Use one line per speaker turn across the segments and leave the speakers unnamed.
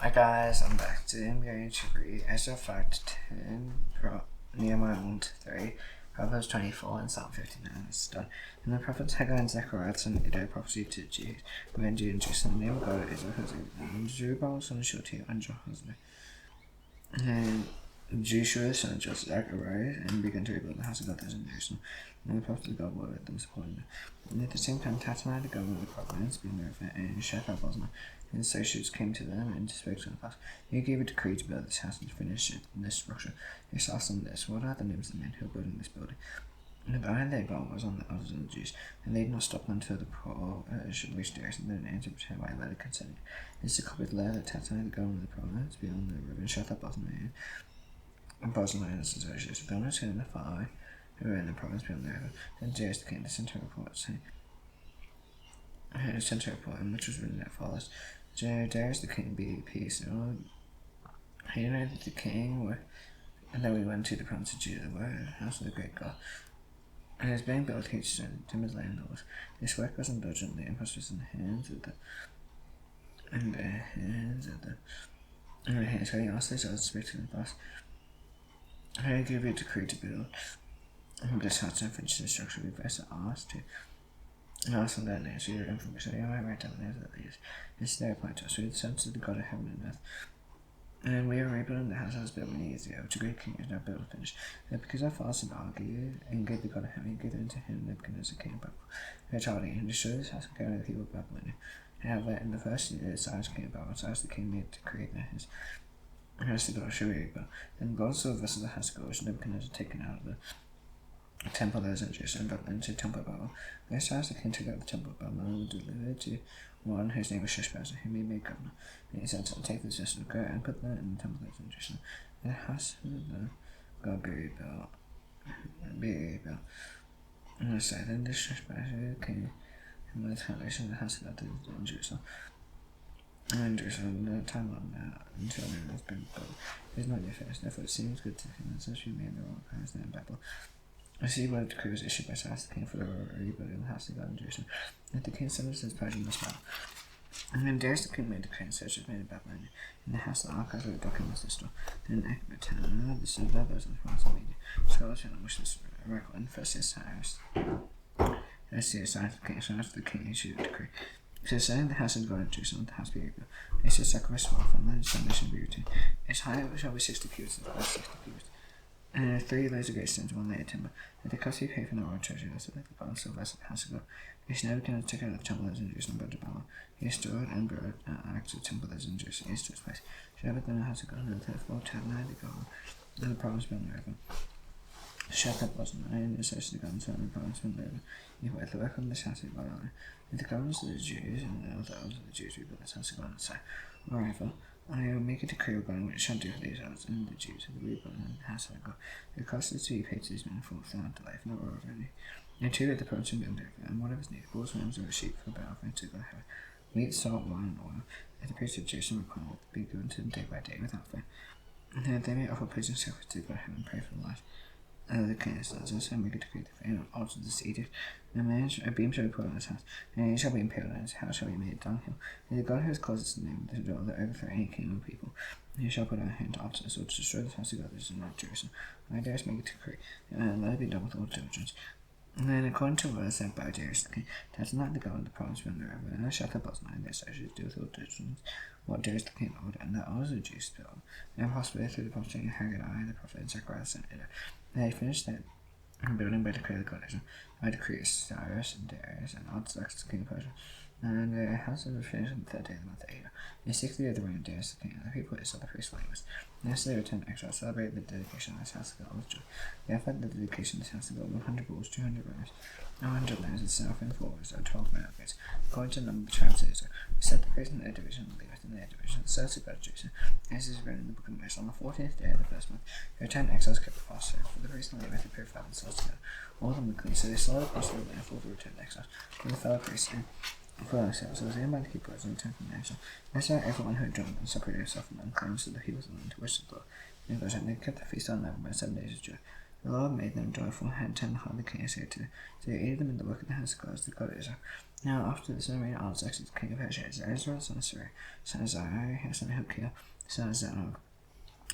Hi guys, I'm back. Today I'm going to read Ezra 5 to 10, Nehemiah 1 to 3, Proverbs 24, and Psalm 59. It's done. And the prophets Haggai and Zechariah sent a prophecy to Jews. When Jews and Jews, in the name of God, Ezra, and Zerubbabel, son of Shealtiel, and Jehoshaphat. And Joshua, son of Joseph, arose and began to rebuild the house of God that was in Jerusalem. And the prophets of God were with them, supporting them. And at the same time, Tattenai, the governor of the province, being there, and Shethar-Boznah, and associates came to them and spoke to them thus. He gave a decree to build this house and to finish it in this structure. He asked them this: What are the names of the men who are building this building? And the eye of their God was on the elders of the Jews, and they did not stop until the poor should reach theirs, and then answered by a letter concerning it. This is a copy of the letter that Tattenai, the governor of the province, beyond the river, and Shethar-Boznah, and Boznah and his associates, the governors and the fire, who were in the province beyond the river, and Jairus the king, the sent a report, saying, in which was written as follows: Jairus the king be at peace. He knew that the king were, and then we went to the province of Judah, where the house of the great God. And it was being built each stone, timbers lay in doors. This work was done diligently, and was in the hands of so he asked his others to speak to them thus: I give you a decree to build this house and finish the structure. We first asked to. And asked them that name, so your information, so you might write down the names of the leaders. This is their reply to us: We are the sons of the God of heaven and earth. And we are rebuilding the house that was built many years ago, which a great king is now built and finished. And because our fathers had argued and gave the God of heaven, gave it to him, Nebuchadnezzar, king of Babylon, their child, and destroyed this house and carried the people of Babylon. However, in the first year, Cyrus, king of Babylon, Cyrus the king made a decree that his house of God should be rebuilt. Then God saw the rest of the house of God, which Nebuchadnezzar taken out of the temple that was in Jerusalem, but into the temple of Babylon. When Cyrus the king took out the temple of Babylon and delivered to one whose name was Sheshbazzar, whom he made governor. And he said to him, Take this system, go and put that in the temple that was in Jerusalem. And the house of the God be rebuilt. And so then the Sheshbazzar came and laid the foundation of the house of God that was in Jerusalem. And in Jerusalem, no time long now, until it has been built. It is not yet finished, therefore it seems good to him, and such we made the wrong plans there in Babylon. I see what a decree was issued by Cyrus the king for the rebuilding the house of God in Jerusalem. And the king sent his Persian this battle. And then Darius the king made a decree and search was made in Babylon. In the house of the archives where the documents are stored. Then Ecbatana, the son of Babylon, and the province of Media, scholars and which this record, and first is Cyrus. Cyrus the king issued a decree. So saying the house of God in Jerusalem, the house be rebuilt. They shall sacrifice for offering, and then its foundation be retained. Its height shall be 60 cubits, and its breadth 60 cubits. And 3 layers of great stones, 1 layer of timber. And the cost he paid for the royal treasure was like the balance of the house of God. He Nebuchadnezzar took out the temple that was in Jerusalem, brought to Babylon. He stored and brought acts of the temple that was in Jerusalem east to its place. She had the house of God, and the four Tattenai, the governor, and the province beyond the river. Shethar-Boznah, and the associates of the governors and the province beyond the river. He went to work on this house of God. And the governors of the Jews and the elders of the Jews rebuilt this house of God and said, Moreover, I will make a decree regarding what it shall do for these elders and the Jews of the rebuilding of the house of God. The cost is to be paid to these men for without delay, for no over any. And two that the province will build over, and whatever is needed, bulls, rams, or sheep for the offering to God heaven, meat, salt, wine, and oil, that the priests of Jerusalem require be given to them day by day without fail. And that they may offer pleasing sacrifice to God heaven and pray for the life. The king says, and so make a decree and alter this edict. And a beam shall be put on his house, and he shall be impaled, and his house shall be made dunghill. And the God who has caused us the name of the door that overthrow any king or people, and he shall put our hand to alter us, or to destroy the house of God that is in Jerusalem. And I dare make a decree, and let it be done with all diligence. And then, according to what is said by Darius the king, Tattenai the governor of the province beyond the river, and Shethar-Boznah and their associates do with all diligence what Darius the king ordered, and that all the Jews built, and possibly through the prophet of Haggai, the prophet, and Zechariah the son of Ezra. And they finished that building by decree of the God Ezra, by decree of Cyrus and Darius and Artaxerxes the king of Persia. And the house was finished on the 3rd day of the month of Adar. In the 6th year of the reign of Darius the king, and the people of Israel, the priests, blameless. And as they returned to exile, celebrated the dedication of this house of God with joy. They offered the dedication of this house of God 100 bulls, 200 rams, 100 lambs, and seraphim forwards, and 12 male goats, according to the number of the tribes of Israel. We set the priests in their division, and Levites in their division, the service of God of Jerusalem, as is written in the book of Moses. On the 14th day of the 1st month, the returned exiles kept the Passover, for the priests and Levites had purified themselves together. All of them were clean, so they slaughtered the Passover lamb for the returned exiles, and the fellow priests, and for themselves, as anyone to keep birds and return from the exile. Ezra, everyone who had joined them, separated himself from unclean, so that he was alone to worship the Lord. And they kept the feast unleavened by 7 days of joy. The Lord made them joyful, and had turned the heart of the king Ezra to. So he aided them in the work of the house of God, as the God of Israel. Now after this reign of Artaxerxes, the king of Persia, Ezra, son of Suri, son of Zariah, son of Hilkiah, son of Zadok,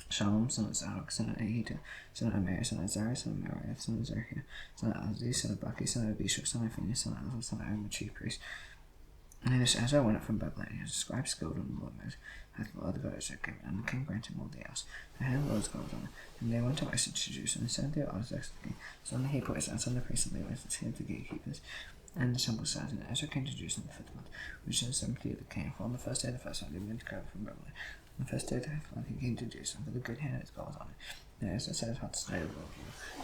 Shalom, son of Zadok, son of Ahitub, son of Amir, son of Azariah, son of Meriah, son of Zerhiah, son of Aziz, son of Baki, son of Abishua, son of Phinehas, son of Azal, son of Aaron, the chief priest. And this Ezra went up from Babylon, his scribe skilled on the Lord Moses, hath the Lord God Ezra given, and the king granted him all the else. The hand of the Lord's God was on it. And they went to message to Jerusalem, and sent the Artaxerxes the king, son of the Hebrews, and son of the priests, and Levites, and son of the gatekeepers, and the temple servants. And Ezra came to Jerusalem the 5th month, which is the 7th year of the king. For on the first day of the first month, he went to go from Babylon. On the first day of the 5th month, he came to Jerusalem, for the good hand of his God was on it. And Ezra set his heart to study the Lord,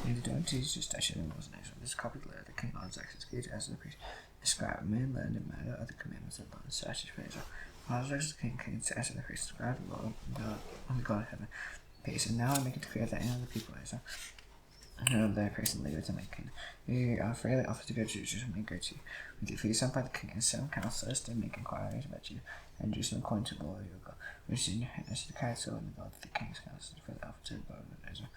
and he did teach the statute and laws of Ezra. This copy of the letter the king Artaxerxes gave to Ezra the priest, the scribe, man learned in matter of the commandments of the Lord, and statutes for Israel. Artaxerxes the king came to Ezra the priest, the scribe, the Lord, and the God of heaven. Peace. And now I make it clear that any of the people of Israel, and their priest and Levites and my king, we are freely offered to go to Jerusalem and greet you. With you feast sent by the king and 7 counselors to make inquiries about you, and Jerusalem according to the law of your God, which is in your hand, as the counsel and the God of the king's counselors for the offer to the God of Israel.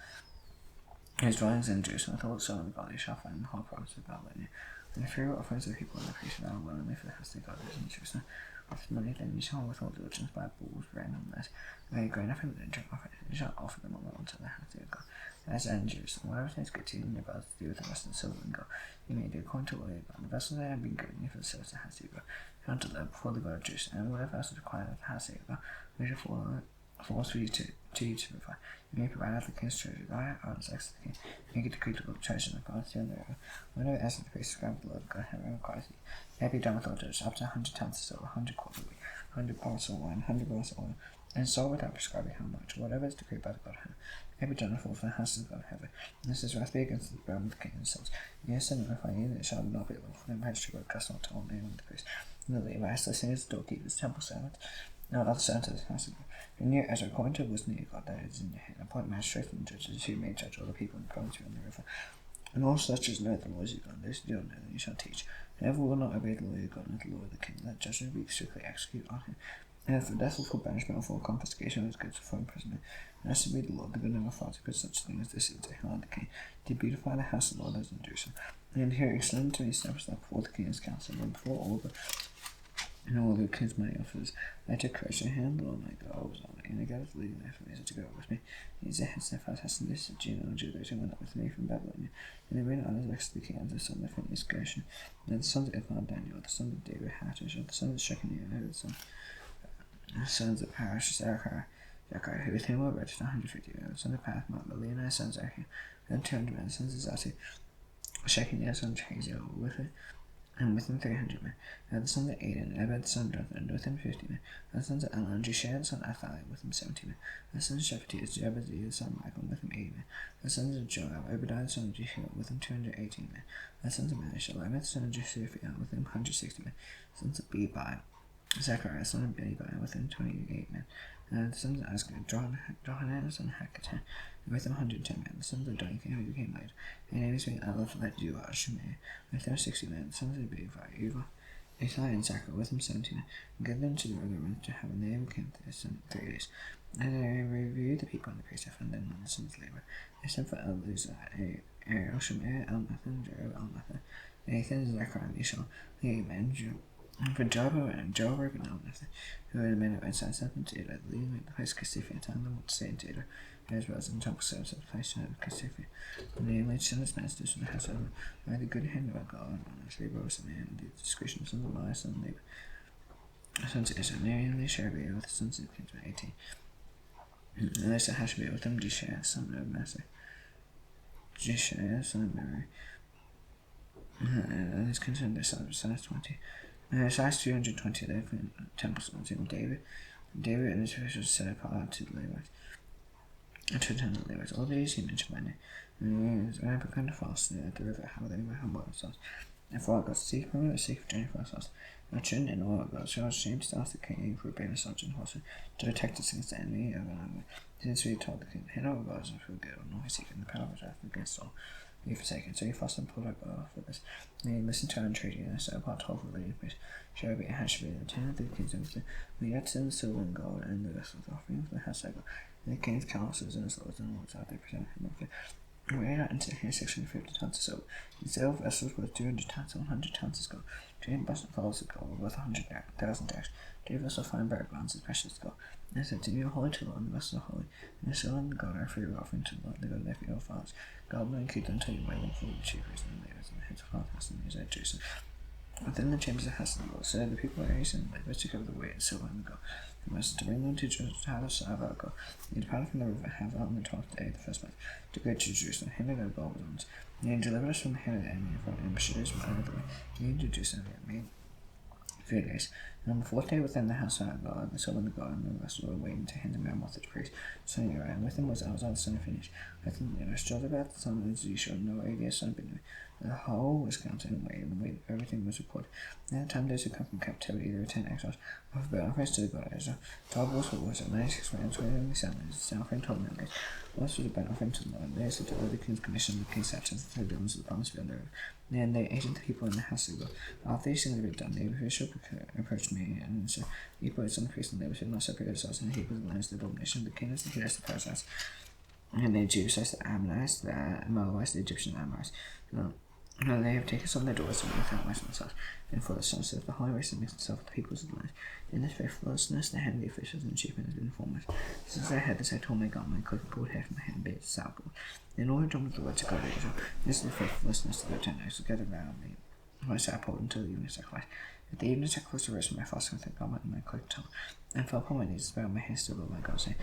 His dwellings in Jerusalem, with all its soul and the God, you shall find the whole province of Babylon. And the free offerings of the people and the priests of our willingly for the house of God is in Jerusalem. After money, then you shall withhold diligence by bulls, grain, and less. Very grain offering, then shall offer it. You shall offer them all unto the house of God. As in Jerusalem, whatever things good to you, and your brothers to do with the rest of the silver and gold, you may do according to all your God. The vessels that have been given you for the service of the house of God, come to them before the God of Jerusalem, and whatever else is required of the house of God, we shall falls for you to provide. You may provide out the king's treasure. God Artaxerxes the king, make a decree to build treasure in the province of the river. Whenever Ezra the priest scribe the Lord God heaven requires you, may be done with all judges, up to 100 tons of silver, 100 quarts of wheat, 100 quarts of wine, 100 quarts of oil, and so without prescribing how much, whatever is decreed by the God of heaven, may be done in full for the house of the God of heaven. And this is wrath be against the realm of the king and sons. Yes, and notify you that it shall not be lawful for the magistrate or custom to all name of the priest, and the Levites, the singers, the doorkeepers, temple servants, no other servants of the house of God. And you, Ezra, according to the wisdom of your God that is in your hand, appoint magistrates and judges who may judge all the people in the province beyond the river. And all such as know the laws of your God, those who do not know them you shall teach. And whoever will not obey the law of your God and the law of the king, let judgment be strictly executed on him. And if for death or for banishment or for confiscation of his goods or for imprisonment, and as to be the Lord, the good name of Father, good such thing as this is the hand of the king, to beautify the house of the Lord as in Jerusalem. And here extend to me establish that before the king's council, and before all the and all the king's money offers, I took courage to handle all my God was on me, and I got the leading there for Ezra to go with me. He's a Hezekiah, and this Jun and Judah who went up with me from Babylon. And they went on as next to the king and the son of Phinehas Gershon, and the sons of Ithman Daniel, the sons of David Hattush, the sons of Shechaniah, the sons of Parash Zechariah, who with him were registered 150 men, the sons of Pathmont, Melina, sons of Zechariah, and 200 men, the sons of Zatu, Shechaniah, son of Hazel, with it. And with him 300 men. And the sons of Aden, Ebed, the son of Jonathan, and with him 50 men. And the sons of Elan, Jeshua, the son of Athaliah, with him 70 men. And the sons of Shephatiah, Jebediah, the son of Michael, with him 80 men. And the sons of Joab, Obadiah, the son of Jehiel, with him 218 men. And the sons of Manasseh, Lamech, the son of Josephiah, with him 160 men. The sons of Bebai, Zechariah, the son of Bebai, with him 28 men. And the sons of Asgad, Johanan, the son of Hakatan, with them 110 men. The sons of Duncan, who became later. And names being Aleph, Leduah, Shemaiah, with them 60 men. The sons of Bebai, Uva, Isai, and Zachar, with them 70 men. And gave them to the river to have a name camp there 3 days. And they reviewed the people and the priests, and then the sons of Levi. They sent for Eluzah, Ariel, Shemaiah, Elnathan, Joab, Elnathan, Nathan, Zechariah, Mishael, the 8 men, and for Joab and Elnathan, who were the men of Ezra, sent them to Judah, leaving the place Cassiphi, and telling them what to say in Judah. Ezra was in temple service at the place of Cassiphi. And they laid sinless masters from the house of by the good hand of our God, and as they rose the man, and the discretion of sons of Elias, son of David, sons of Ezra, Miriam, and Sherebiah, with the sons of Kinsman 18. And they said Hashabah with them, Jeshua, son of Manasseh, Jeshua, son of Mary, and his kinsman, their son of 20. And size 220 there from temple sons in David. David and his officials set apart to the Levites. And to attend the Levites. All these he mentioned by name. And when I began to fast at the river, how they were humble themselves. And for our God's sake, from the sake of journey for ourselves. And Jun and all our gods, who are ashamed to ask the king for a banner sergeant horse to protect us against the enemy of an army. Since we told the king, hit our gods and for good, nor he seeking the power of his wrath against all. Be forsaken. So he fasted and pulled our God off with us. And he listened to our entreaty, and I set apart 12 of the leading priests. Sherebiah and Hashabah, the 10 of the kings of the we had 7 silver and gold, and the rest was offering for the house of God. And the king's counselors and his lords and lords out there presented him with it. weighed out into here 650 tons of silver. The silver vessels worth 200 tons, 100 tons of gold. 2 busted falls of gold worth 100,000 dash. 2 vessels fine bare bronze as precious gold. And I said to you, holy to the Lord, the vessels are holy. And the silver and the gold are free offering to the Lord, the God of their funeral fathers. God will include them until you weigh them for the chiefers and the leaders and the heads of all the house and the Jerusalem. Within the chambers of the house of the Lord, so the people are hastened and labour to cover the weight and silver and the gold. The must to bring them to Jerusalem to have out gold. They departed from the river have out on the 12th day of the first month to go to Jerusalem. Him and their gold ones. And they delivered us from the hand of the enemy from ambushes from out of the way. They entered Jerusalem and made 3 days. And on the 4th day within the house of God, the silver and the gold and the rest were waiting to hand the Meremoth the priest, son of Uriah, and with him was Ezra the son of Phinehas. With him there was Joseph the son of Ezra, Noah son of Binui. The whole was counted and weighed, and weighed everything was reported. And at the time those who come from captivity, there were 10 exiles, of burnt offerings to the God of Ezra. 12 bulls for worship, 96 rams, 27 sound offering, 12 members. Most was a burnt offering to the Lord. They also took the king's commission, the king's statutes, and the buildings of the promise beyond the river. And they aged the people in the house of God. After these things were done, they approached me, and so he put some priests and they should not separate themselves, and he put the lands of the domination, the kingdoms, the Hittites, the Perizzites, and the Jebusites, the Ammonites, the Moabites, the Egyptians, the Amorites. No, they have taken some of their daughters and without wise themselves, and for the sons of the holy race and mixed themselves with the peoples of the land. In this faithlessness, the hand of the officials and the chief men has been foremost. Since I had this, I told my God, my cloak pulled hair from my hand, bade southward. In order to the words of God of Israel, this is the faithlessness of the 10 nights together around me. I sat uphold until the evening sacrifice. At the evening sacrifice arose from my fasting with God and my cloak tongue, and fell upon my knees, bowed my hands to the Lord my God, saying,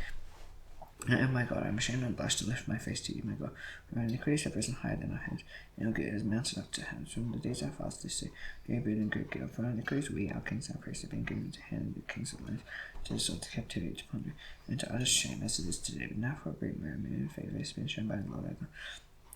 Oh my God, I am ashamed and blushed to lift my face to you, my God. For my iniquities have risen higher than our heads, and your good is mounted up to heaven. From the days I fasted this day, great good and good give. For our iniquities we, our kings and priests, have been given into hand of the kings of the land, to resort to captivity, to plunder, and to utter shame as it is today. But now for a great merriment and favor has been shown by the Lord our God,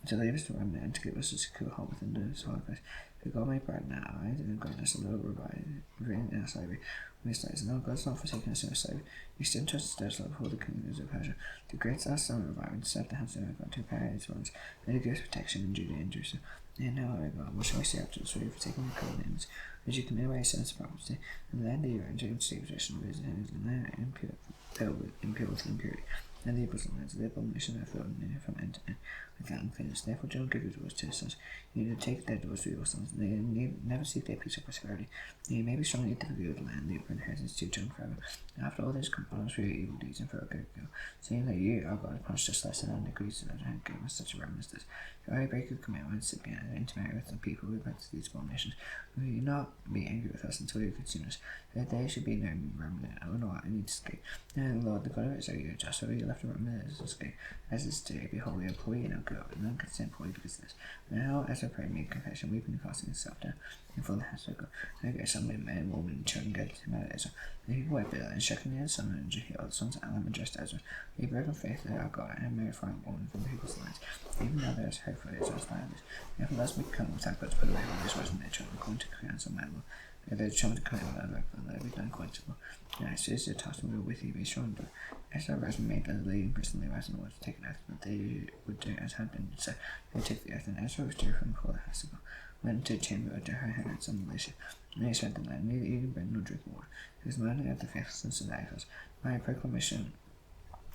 to leave us to remnant and to give us a secure home within the solid place. For God may brighten our eyes and grant us a little revival in our slavery. When he says, no, God's not forsaken us in our slavery. He still trusts us love before the kingdoms of Persia. To grant us some revival to set the house of our God to repair its ruins, and to give us protection in Judah and Jerusalem. And now, our God, what shall we say after this? For you forsaken the covenants, which you command by your sons of prophecy, and the land that you are entering into possession of is the land impure with impurity. And the evils of the lands of the abomination are filled in from end to end with uncleanness. Therefore, do not give your daughters to your sons. You need to take their daughters to your sons. They need never seek their peace or prosperity. You may be strong yet to forgive the land, the inheritance to Jun Family. After all this, come punish for your evil deeds and for a good go. Saying that you, our God, punish us less than our iniquities, and have given us such a remnant as this. If I break your commandments to be and intermarry with the people who practice these abominations, will you not be angry with us until you consume us? That there should be no remnant, or no, I need to escape. And Lord, the God of Ezra, you are just, so you left a remnant as escape. As is today, behold, we are poor, and no go, and none consent poor because of this. Now, as I pray, make confession, weeping and casting yourself down, and for the house of God. I go some men, women, and children gathered him out of Ezra. The people were Bill, and Shechem, the son of Jehiel, the sons of Alam, and just Ezra. They broke in faith that our God, and married foreign women from the people's lands. Even now there is hope for Israel's land. Therefore, let's become without God to put away all these words in their children, according to commands of my law. They're trying to claim that let it be done quite simple. Yes, it is your task to be with you, be strong. But Ezra rose and made the leading personally rise in order to take an oath, but they would do as had been said. They took the oath, and Ezra was due from before the house of God. Went into the chamber to her hands on the leadership. And they said the land, neither eating bread nor drinking water. It was learning of the faithfulness of the echoes. My proclamation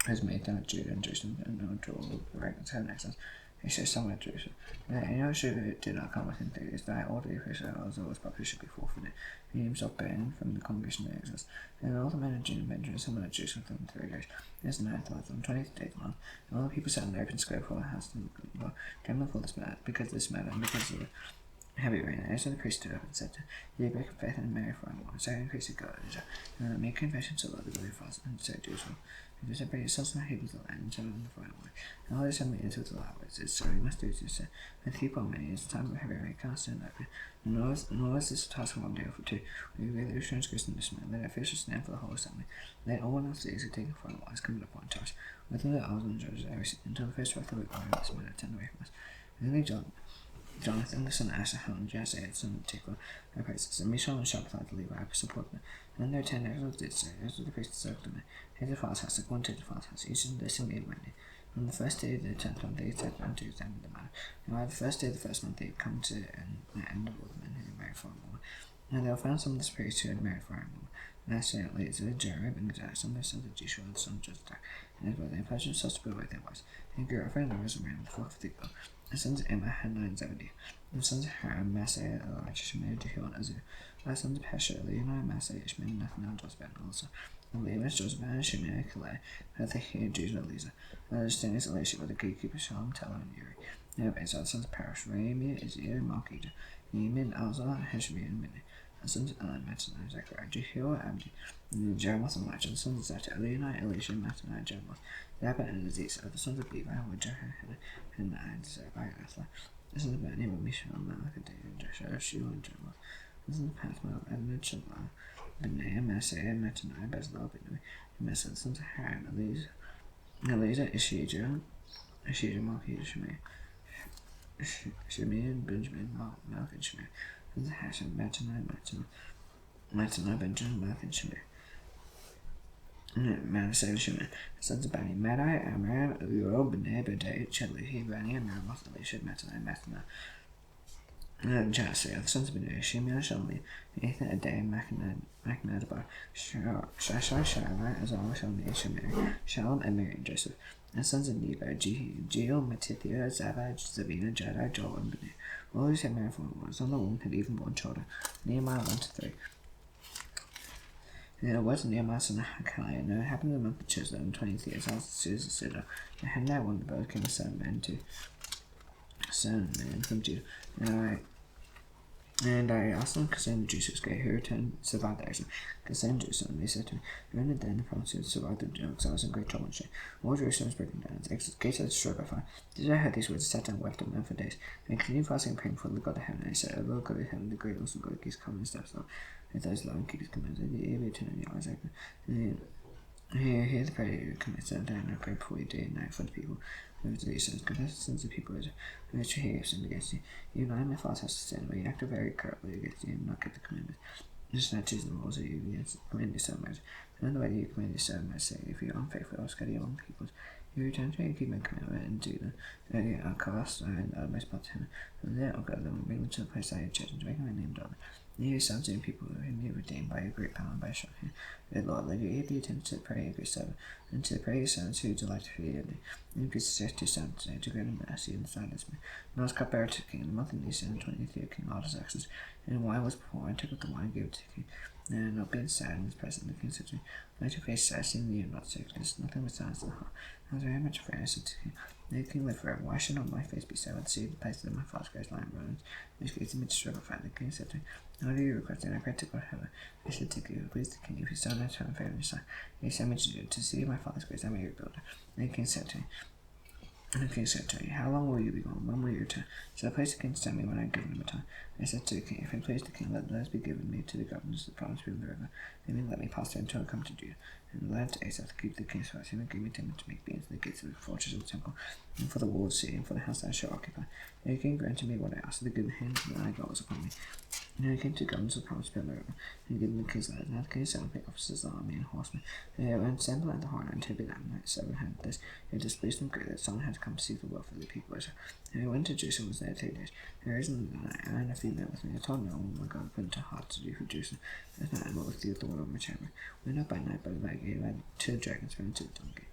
has made down Judah and Jerusalem, and known to all the records have access. He says somewhere to Jerusalem. And Joshua did not come within 3 days, that all the officials of his property should be forfeited. He himself banned from the congregation of the exiles. And all the men of Judah and Benjamin summoned at Jerusalem for 3 days. This the 9th month, on the 20th day of the month. And all the people sat in the open square before the house of God, trembling for this matter, because of this matter, and because of the heavy rain. And Ezra the priest stood up and said to ye break of faith and marry for a moment. So I increase the God of Israel, and make confession to the Lord the God of fast, and so do Israel. And to separate yourselves from the haters of the land, and settle in the foreign way. And all this have made into the larvae, so you must do as you say. And keep on many, it's time of heavy rain, cast in open. Nor is this a task for 1 day or for 2. We will the transgression this man, let our officials stand for the whole assembly. Let all else these who take a foreign wise come upon charge. Within the hours and judges every until the first wrath of the glory of this man attend away from us. And then Jonathan, the son of Asahel, and Jasiah, the son of Tikva, their praises, and Mishal and Shabbatai, the Levi, support them. And then their 10 exiles did so, as the priest served them. Here's the father's house, according to the father's house, each of this and made Monday. On the first day of the 10th month, they said unto examine the matter. And by the first day of the first month, they had come to the end of all the men who had married for a woman. And they found some of the priests who had married for a woman. Master Laser, Jerry, and Jackson, the sons of Joshua, the son of Joseph, and his brother, pleasure such to be with their wives. And girlfriend, there was around the 4th of the girl. The sons of Emma had 970. The sons of Haram, Master, Elijah, Shemaiah, Jehiel, and Ezra. The sons of Pesha, Leonard, Master, Ishmael, Nathaniel, Joseph, and also. And Levites, Joseph, and Shemaiah, Calais, Pethahiah, Judah, and Eliza. The understandings of Elisha, the gatekeeper, Shalom, Telah, and Uri. Now, Ezra, the sons of Parash, Rahimiah, Izir, Malchijah, Nehemiah, Alzah, Heshbia, and Minni. The sons of Elan, Mattaniah, Zechariah, Jehiel, Abdi, and Jeremoth, and Elijah. The sons of Zeta, Elianai, Elisha, Mattaniah, Jeremoth, Zabba, and Aziz. The sons of Levi were Jehoiada, and Zerubbabel, Athla. The sons of Bani were Mishael, Malachah, Joshua, Shua, and Jeremoth. The sons of Pathmal, Adonai, Shalom, Benaiah, Maaseiah, Mattaniah, Bezalel, Binui, and Mesa. The sons of Haram, Eliza, Ishijah, Malchijah, Shimei, Benjamin, Malch, and Shimei. The sons of Hashem, Mattaniah, Benjamin, Malch, and Shimei. Manasseh, Shimei. The sons of Bani, Madai, Amram, Uro, Benai, Bedai, Chedlehi, Bani, and Ramoth, Elisha, Mattaniah, Jasir. The sons of Benai, Shimei, Shalmi, Nathan, Adai, Machnadabar, Shashar, Shammai, Azar, Shalmi, Shimei, Shalom, and Mary, and Joseph. The sons of Nebo, Jeel, Matithia, Zabad, Zavina, Jedi, Joel, and Benai. All these had married women. Some of the women had even born children. Nehemiah 1-3. And it was Nehemiah son of Hakaliah. Now it happened in the month of Chislev, in 20th year, as Susa Sidda. And Hananiah one of the both came a son man from Judah. And I asked them concerning Jesus, who returned survived the exile, concerning Jerusalem. They said to me, "You're in the den, the promises to survive the journey, because I was in great trouble and shame. All Jerusalem was breaking down, its gates are destroyed by fire." As I heard these words, I sat down and wept on them for days. And I continued fasting and praying for the God of heaven. And I said, "O Lord God of heaven, the great awesome God, keeps coming and steps up. With those love and keep his commands, and the ear be turned and your eyes open. And hear the prayer you commit, and I pray before you day and night for the people. Who to these sins, confess the sins of the people, who should hear sinned against you. You and I, my father's house, to sin, but you acted very corruptly against you and not kept the commandments. Just not choosing the rules that you command your servants. And the way that you command your servants, say, if you are unfaithful, I will scatter you among the peoples. You return to me and keep my commandment and do them. Then I'll cast and most part to him. And then I'll go them and bring them to the place I had chosen to make my name known. You sons and people whom you redeemed by your great power and by a strong hand. Good Lord, let your ear be attentive to the prayer of your servant, and to the prayer of your servants who delight to fear thee. And increase the strength to your servants today, to grant mercy and silence me. And I was cupbearer to the king in the month of Nisan, the 20th year of King Artaxerxes. And wine was before, I took up the wine and gave it to the king. And not being sad in his presence, the king said to me, "Let your face sad, seeing that you are not sick. There's nothing besides the heart." I was very much afraid. I said to him, "May the king live forever. Why should not my face be sad? I see the places of my father's grace lying ruins, which gates of me to struggle find." The king said to me, "What do you request?" And I prayed to God heaven. I said to you, "Please the king, if you still not turn in favor of your son, he sent me to do to see my father's grace, I may rebuild it." And the king said to me, "How long will you be gone? When will you return?" So I placed the king to tell me when I had given him a time. I said to the king, "If it please the king, let those be given me to the governors of the province beyond the river. They may let me pass there until I come to Judah." And the land to Asa to keep the king's house, and gave me timber to make beams in the gates of the fortress of the temple, and for the wall of the city, and for the house that I shall occupy. And the king granted me what I asked, the good hand that I got was upon me. And I came to the governors of the province beyond the river, and gave them the king's letters. Now the king sent the officers, the army, and horsemen. They went assembled at the horn, and Tibet and Ammonite, 700 this. It displeased them greatly that someone had to come to seek the welfare of the people of Israel. And I went to Jerusalem, was there 3 days. And I rose in the night, and I had a female with me. I told no one what God put into heart to do for Jerusalem. That night I went with you at the wall of my chamber. We went up by night by the back gate, and to the dragons went into the dung gate.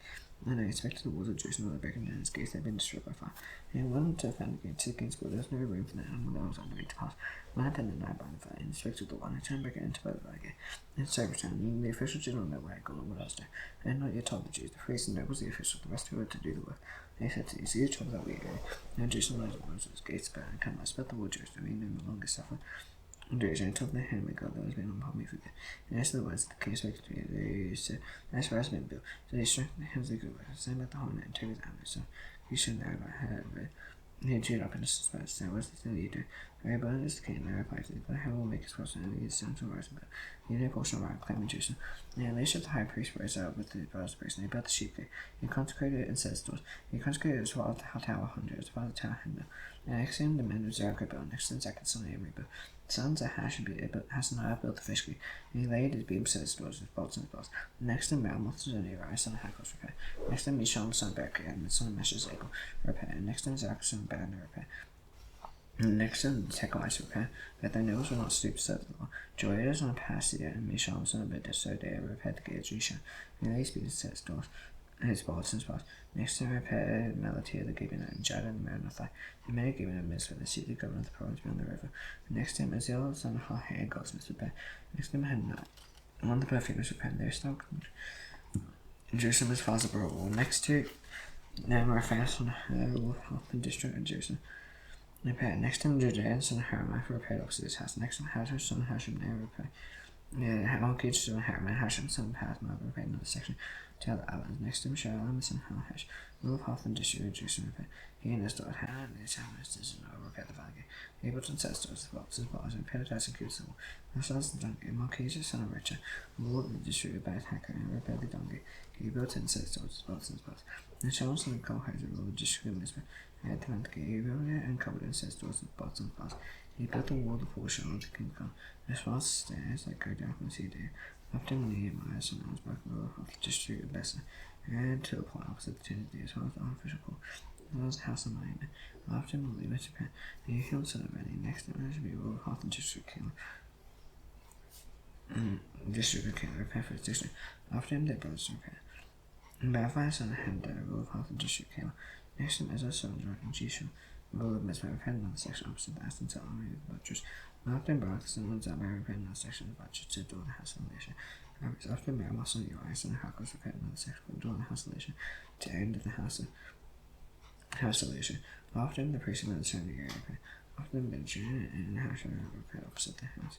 And I expected the walls of Jerusalem were breaking down, its gates had been destroyed by fire. And I went to found the gate to the king's court. There was no room for the animal that was on the way to pass. When I had done the night by the fire, and inspected the wall, I turned back into by the back gate. And so returned, the officials did not know where I had gone or what I was doing. I had not yet told the Jews, the priests and nobles, the officials, the rest who were to do the work. They said to me, "See the trouble that we are going. Now Jerusalem lies on its gates, but I cannot split the wall of Jerusalem, we no longer suffer." And I told the hand of God that was been upon me for good. And as to the words the king spoke to me, they said, "As far as men built." So they strengthened the hands of the good work, and sang about the horn and took his armor. So he should know about her. And he cheered up in a suspense. Now, what's the thing that you do? Very bold is the king, and I replied to thee, "But heaven will make his cross, and his sons will rise about. You know, portion of our claiming Jerusalem." And Elisha the high priest rose up with the brothers of priests, and they built the sheep gate. He consecrated it and set its doors. He consecrated it as well as the tower 100, as well as the tower 100. And next to him the men of Zerah built, next to the second son of Amri built. The sons of Hasaniah built the fish gate, and he laid his beams, set his doors, his bolts, and his bolts. Next to him Meremoth the son of Nehemiah, son of Hakos, repair. Next to him Mishal the son of Berechiah, and the son of Meshezabel, repair. And next to him Zach, son of Banner, repair. Next to take wise repair, that their nose will not stoop so low. Joy is on a pass here, and me shams on a bit so they repair the gauge Risha. And they speed sets doors. His spots and spots. Next to repair melody, the giving and jar and the maranatha. The many giving a miss for the sea, the government of the province beyond the river. Next to him is the other son of her hair goldsmith's repair. Next to him had not. One of the perfumes repair, their stock. Jerusalem is father borough. Next to Nehemiah fast on her wolf health and district in Jerusalem. Next to him, Judea, son of Harriman, who repaired opposite his house. Next to him, Hazard, son of Hashem, near repair. All kids, son of Harriman, Hashem, son of Hazman, repaired another section. To other islands. Next to him, Shalom, son of Halash, rule of health and district in Jerusalem, repair. He and his daughter Hannah and his ministers and repaired the valley. Ableton says to us, the boxes, bars, and paradise and cutes the wall. Marshall's the donkey, Marquise, son of Richard, ruled in the district repaired Hacker and repaired the donkey. He built and says to us, boats and spots. And Shalom, son of Colhide, ruled the district of Lisbon. He had the donkey, he built it and covered and says to us, boats and spots. He built a wall to pull Shalom to King Kong. As far as stairs that go down from the sea there. After Nehemiah, son of Rule of the district of Besser, and to a point opposite the Trinity as well as the artificial pool. There was a house of mine. After him, leave it to Japan. The Hill son of Benny. Next to him, be rule of health and district killer. District of killer, repair for his district. After him, their brothers repair. Bavai son of Hender, rule of health and district killer. Next to him, Ezra son of Jordan, Jishon, rule of Mesmer, repaired another section opposite the Aston Cell army of the butchers. After him, Barak son of Zabbai, repaired another section of the butchers to door the house of Elisha. After him, Merrill son of Uriah, son of Hakos, repaired another section of door the house of Elisha to end of the house of Elisha. After him, the priest of the son of Uriah repaired. After him, Benjamin and Hashem repaired opposite the house.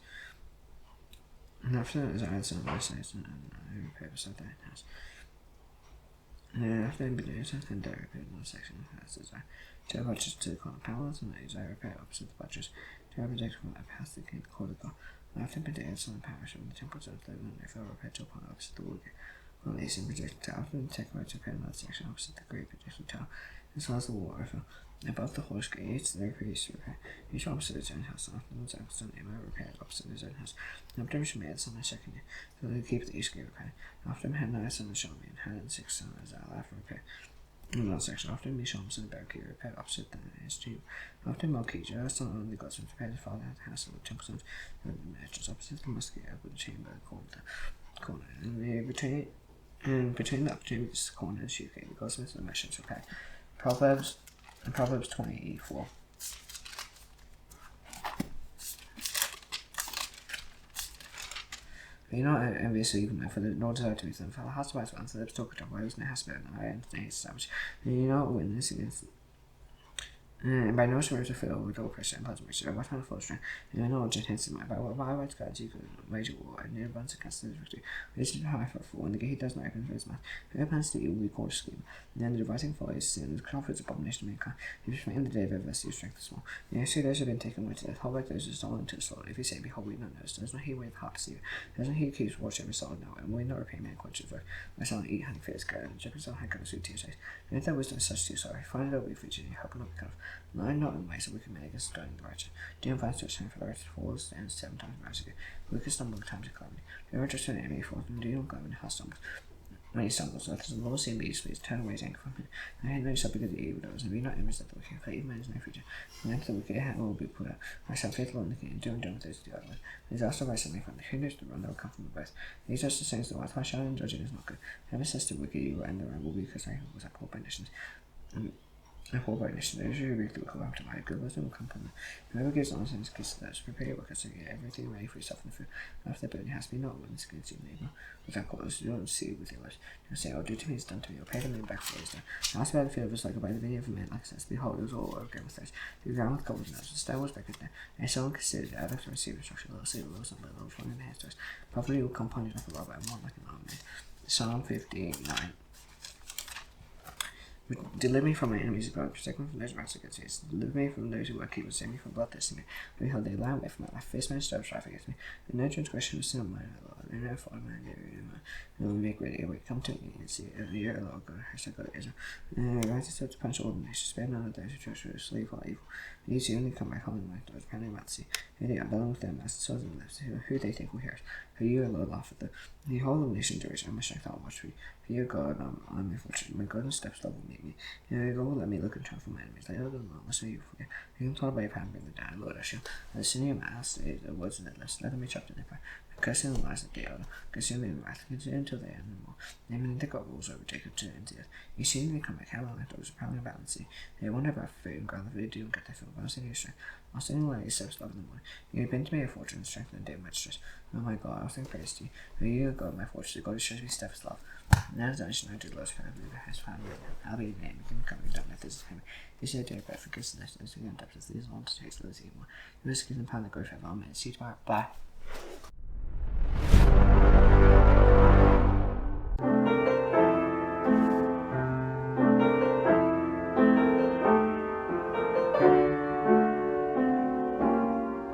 And after that, Isaiah son of Isaiah and repaired beside that house. And then after him, Benjamin and Derek repaired another section of the house of Isaiah. To the butchers to the corner palace, and Isaiah repaired opposite the butchers. To have protected from that past the king corridor. After Benjamin son of Parish of the temples of the living, they fell repaired to a point opposite the wood. When they seemed projected to after the tech right repaired another section opposite the great projection tower. As well as the water fell. Above the horse gates, their priests repaired. Each opposite his own house. After the son of Nehemiah repaired opposite his own house. After him, Shemaiah son of second year. So they keep the east gate repaired. After him, Hananiah son of Shalmi and Hanan six son of Zalaph repaired. Another section. After him, Misham son of Berechiah repaired opposite his tomb. After him, Malchijah son of the godsman repaired his father at the house of the temple sons of the merchants opposite the musket with the chamber called the corner. And between the upper corner and sheep gate, the goldsmiths and the merchants repaired. Proverbs 24. But you're not envious of even for the Lord desire to be them, for the house of my son, so the talk of where was no house better than I and they established. And you know what witness against and by no sort of fill with all pressure and pleasant riches, what kind of full strength, and I know what hands in my by what by right God you could wage a war, and near abundance against the victory, which is high for a fool, and the gate he does not open for his mouth. Who opens the evil we call scheme, and then the devising for his sin, the comforts abomination of mankind, he was in the day of adversity, strength is small. Yes, those have been taken away to death, hold back those who stolen to the slaughter. If you say, behold, we don't know, does not he weigh the heart to see it, does not he keeps watch every soul now, and we not repay man quenches work. My son eat honey for his good, and Jeopardy's on high kind of sweet to your face. And if that wisdom is such too sorry, find it over for you, hope it not be cut off. Nine not in ways that we can make us going the righteous. Do not find such time for the righteous falls and 7 times rise again. We can stumble times of calamity. The righteous to an enemy falls, and do not go in how stumbles. When he stumbles, let the Lord see him be please turn away his anger from him. And he knows because of the evildoers, and be not enemies of the wicked, for evil man is no future. And then the wicked hand will be put out. I shall faithful in the king, and do and done with those to the other one. And disaster by something from the who knows the run that will come from the both. These are the same as the wife, I shall and judging is not good. Never says the wicked you and the run will be because I was a poor by nations. A poor by nations, those who read the will come to my good wisdom will come from them. Whoever gives honest and gives to those, prepare your workers so you get everything ready for yourself in the food. After the burning has been not witness against your neighbour. Without cause, do not see with your lips. Do not say, oh, do to me is done to me, or pay to me back for what is done. Ask about the field of us like by the vineyard of a man like this. Behold, it was all over with thirst. The ground with gold and nose, the stone was back there. And someone considered out of to receive instruction, little see the little son, but little flung in the hands to us. Probably will come upon you like a robber, and one like an armed man. Psalm 59. Deliver me from my enemies, God. Protect me from those who rise against me. Deliver me from those who work evil. Save me from bloodthirsty me. Behold, they lie away from my life. Face man stirs strife against me. And no transgression of sin of mine, O Lord. and I follow my make ready away. Come to me and see a year long ago. Hashtag Ezra. Right to such punch all the nations. Spend on the days of treasure, slave or evil. These only come back home like those penny matzy. And they are belong to them as the souls and lives. Who they think will hear it. For you alone laugh at the whole of the nation doors. I must check out watch me. For you God, I'm unfortunate. My God and steps love will meet me. Go let me look and try for my enemies. Like other than must say you for you. You can tell by a pan bring the down, Lord, I shall. And the senior mass is the words in the list. Let them be chopped in the fire. Cursing the lies of the other, consuming the wrath, until they end no more. Naming the goggles over Jacob to end it. You see them come back, how long I was apparently balancing. They wonder about food and grab the food, do and get their fill. I was in your strength. I was sitting like yourself love in the morning. You have been to me a fortune, strength, and day of my stress. Oh my God, I was saying praise to you. For you, God, my fortune, God shows me steps love. Now as I should know to the Lord's family, his family, I'll be the name, you can come and don't let this family. This is a day of breath for kiss and lessons, and depth of these ones to taste those evil. You must give them pound the growth of our men. See you tomorrow. Bye.